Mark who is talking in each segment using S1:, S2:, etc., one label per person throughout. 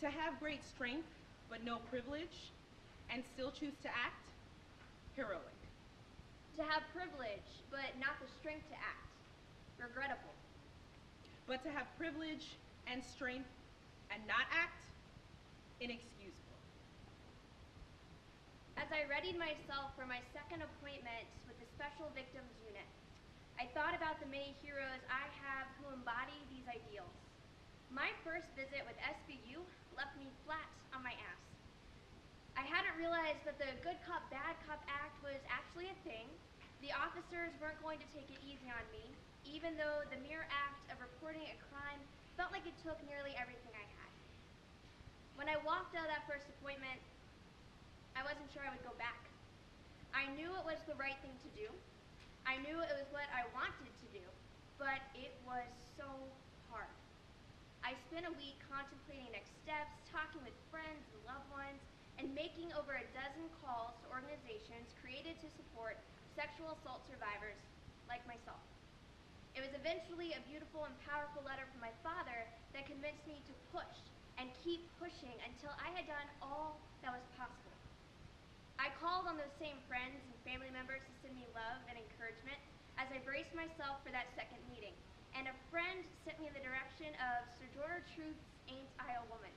S1: To have great strength but no privilege and still choose to act, heroic.
S2: To have privilege but not the strength to act, regrettable.
S1: But to have privilege and strength and not act, inexcusable.
S2: As I readied myself for my second appointment with the Special Victims Unit, I thought about the many heroes I have who embody these ideals. My first visit with SVU left me flat on my ass. I hadn't realized that the good cop, bad cop act was actually a thing. The officers weren't going to take it easy on me, even though the mere act of reporting a crime felt like it took nearly everything I had. When I walked out of that first appointment, I wasn't sure I would go back. I knew it was the right thing to do. I knew it was what I wanted to do, but it was so hard. I spent a week contemplating next steps, talking with friends and loved ones, and making over a dozen calls to organizations created to support sexual assault survivors like myself. It was eventually a beautiful and powerful letter from my father that convinced me to push and keep pushing until I had done all that was possible. I called on those same friends and family members to send me love and encouragement as I braced myself for that second meeting. And a friend sent me in the direction of Sojourner Truth's Ain't I a Woman.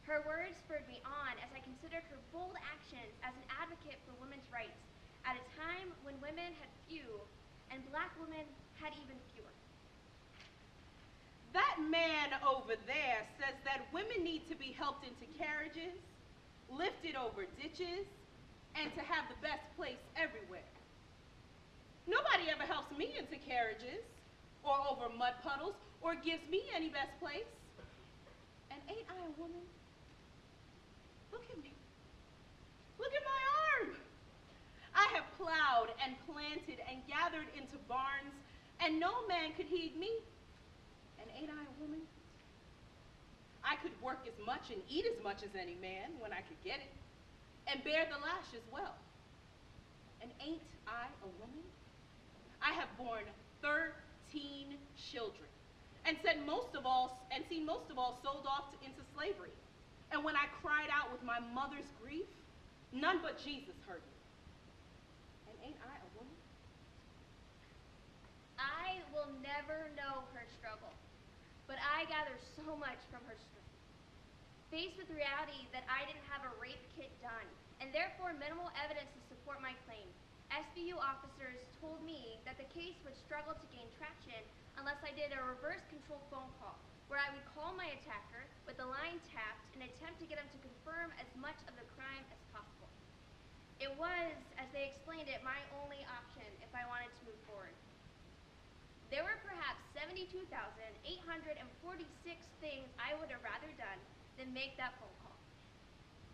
S2: Her words spurred me on as I considered her bold actions as an advocate for women's rights at a time when women had few and black women had even fewer.
S1: That man over there says that women need to be helped into carriages, lifted over ditches, and to have the best place everywhere. Nobody ever helps me into carriages, or over mud puddles, or gives me any best place. And ain't I a woman? Look at me. Look at my arm. I have plowed and planted and gathered into barns, and no man could heed me. And ain't I a woman? I could work as much and eat as much as any man when I could get it, and bear the lash as well. And ain't I a woman? I have borne 13 children, and seen most of all sold off into slavery. And when I cried out with my mother's grief, none but Jesus heard me. And ain't I a woman?
S2: I will never know her struggle, but I gather so much from her strength. Faced with the reality that I didn't have a rape kit done, and therefore minimal evidence to support my claim, SVU officers told me that the case would struggle to gain traction unless I did a reverse control phone call, where I would call my attacker with the line tapped and attempt to get him to confirm as much of the crime as possible. It was, as they explained it, my only option if I wanted to move forward. There were perhaps 72,846 things I would have rather done than make that phone call.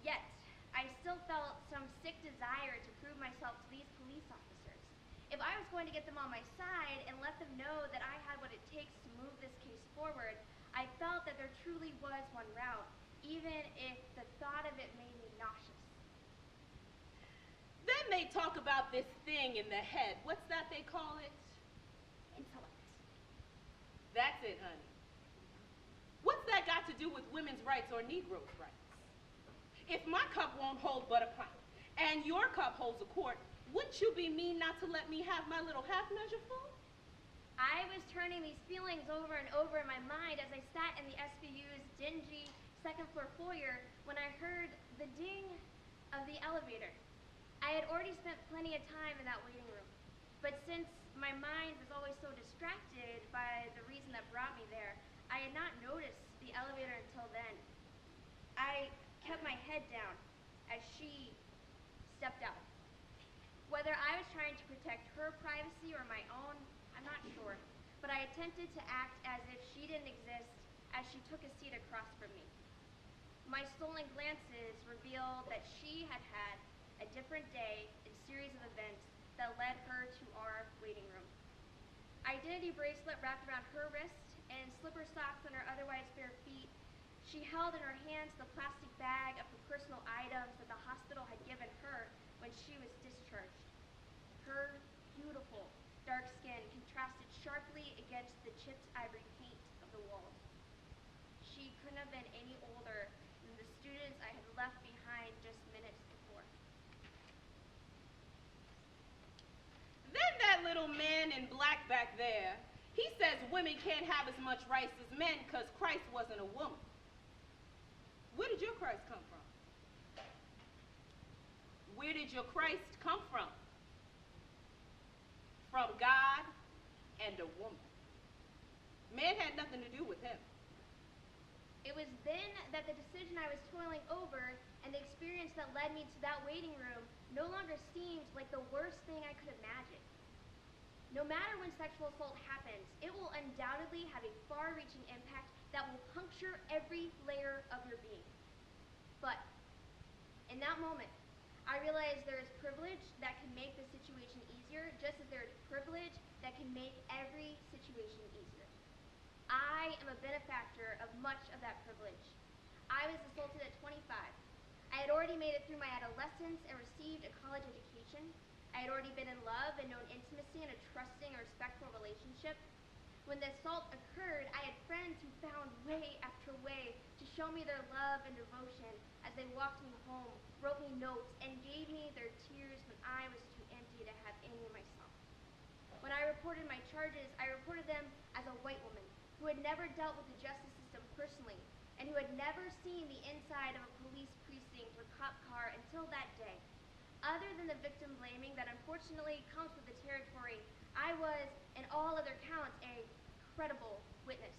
S2: Yet, I still felt some sick desire to prove myself to these police officers. If I was going to get them on my side and let them know that I had what it takes to move this case forward, I felt that there truly was one route, even if the thought of it made me nauseous.
S1: Then they talk about this thing in the head. What's that they call it?
S2: Intellect.
S1: That's it, honey. What's that got to do with women's rights or Negroes' rights? If my cup won't hold but a pint, and your cup holds a quart, wouldn't you be mean not to let me have my little half measure full?
S2: I was turning these feelings over and over in my mind as I sat in the SVU's dingy second floor foyer when I heard the ding of the elevator. I had already spent plenty of time in that waiting room, but since my mind was always so distracted by the reason that brought me there, I had not noticed the elevator until then. I kept my head down as she stepped out. Whether I was trying to protect her privacy or my own, I'm not sure, but I attempted to act as if she didn't exist as she took a seat across from me. My stolen glances revealed that she had had a different day and series of events that led her to our waiting room. Identity bracelet wrapped around her wrist and slipper socks on her otherwise bare feet. She held in her hands the plastic bag of her personal items that the hospital had given her when she was discharged. Her beautiful dark skin contrasted sharply against the chipped ivory paint of the walls. She couldn't have been any older students I had left behind just minutes before.
S1: Then that little man in black back there, he says women can't have as much rights as men because Christ wasn't a woman. Where did your Christ come from? Where did your Christ come from? From God and a woman. Man had nothing to do with him.
S2: It was then that the decision I was toiling over and the experience that led me to that waiting room no longer seemed like the worst thing I could imagine. No matter when sexual assault happens, it will undoubtedly have a far-reaching impact that will puncture every layer of your being. But in that moment, I realized there is privilege that can make the situation easier, just as there is privilege that can make every situation easier. I am a benefactor of much of that privilege. I was assaulted at 25. I had already made it through my adolescence and received a college education. I had already been in love and known intimacy in a trusting and respectful relationship. When the assault occurred, I had friends who found way after way to show me their love and devotion as they walked me home, wrote me notes, and gave me their tears when I was too empty to have any myself. When I reported my charges, I reported them as a white woman who had never dealt with the justice system personally and who had never seen the inside of a police precinct or cop car until that day. Other than the victim blaming that unfortunately comes with the territory, I was, in all other counts, a credible witness.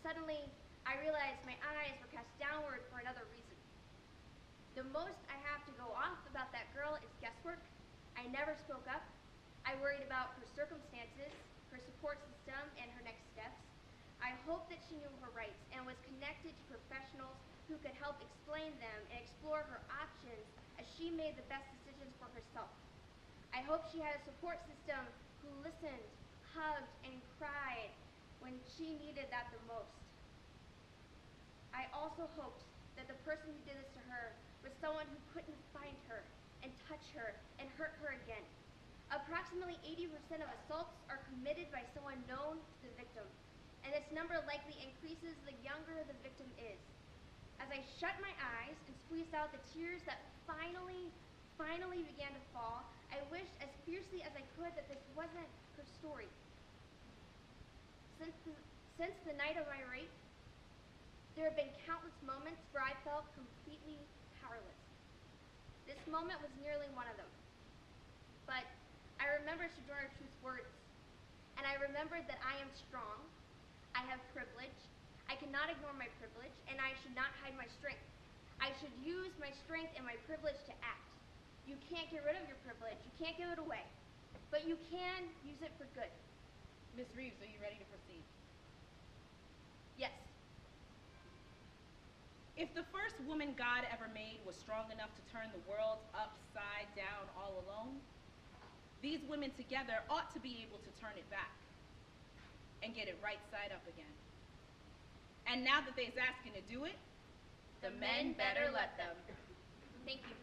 S2: Suddenly, I realized my eyes were cast downward for another reason. The most I have to go off about that girl is guesswork. I never spoke up. I worried about her circumstances, her support system, and her next steps. I hoped that she knew her rights and was connected to professionals who could help explain them and explore her options as she made the best decisions for herself. I hoped she had a support system who listened, hugged, and cried when she needed that the most. I also hoped that the person who did this to her was someone who couldn't find her and touch her and hurt her again. Approximately 80% of assaults are committed by someone known to the victim, and this number likely increases the younger the victim is. As I shut my eyes and squeezed out the tears that finally began to fall, I wished as fiercely as I could that this wasn't her story. Since the night of my rape, there have been countless moments where I felt completely powerless. This moment was nearly one of them. But I remembered Sojourner Truth's words, and I remembered that I am strong, I have privilege, I cannot ignore my privilege, and I should not hide my strength. I should use my strength and my privilege to act. You can't get rid of your privilege, you can't give it away, but you can use it for good.
S1: Ms. Reeves, are you ready to proceed?
S2: Yes.
S1: If the first woman God ever made was strong enough to turn the world upside down all alone, these women together ought to be able to turn it back and get it right side up again. And now that they's asking to do it, the men better let them.
S2: Thank you.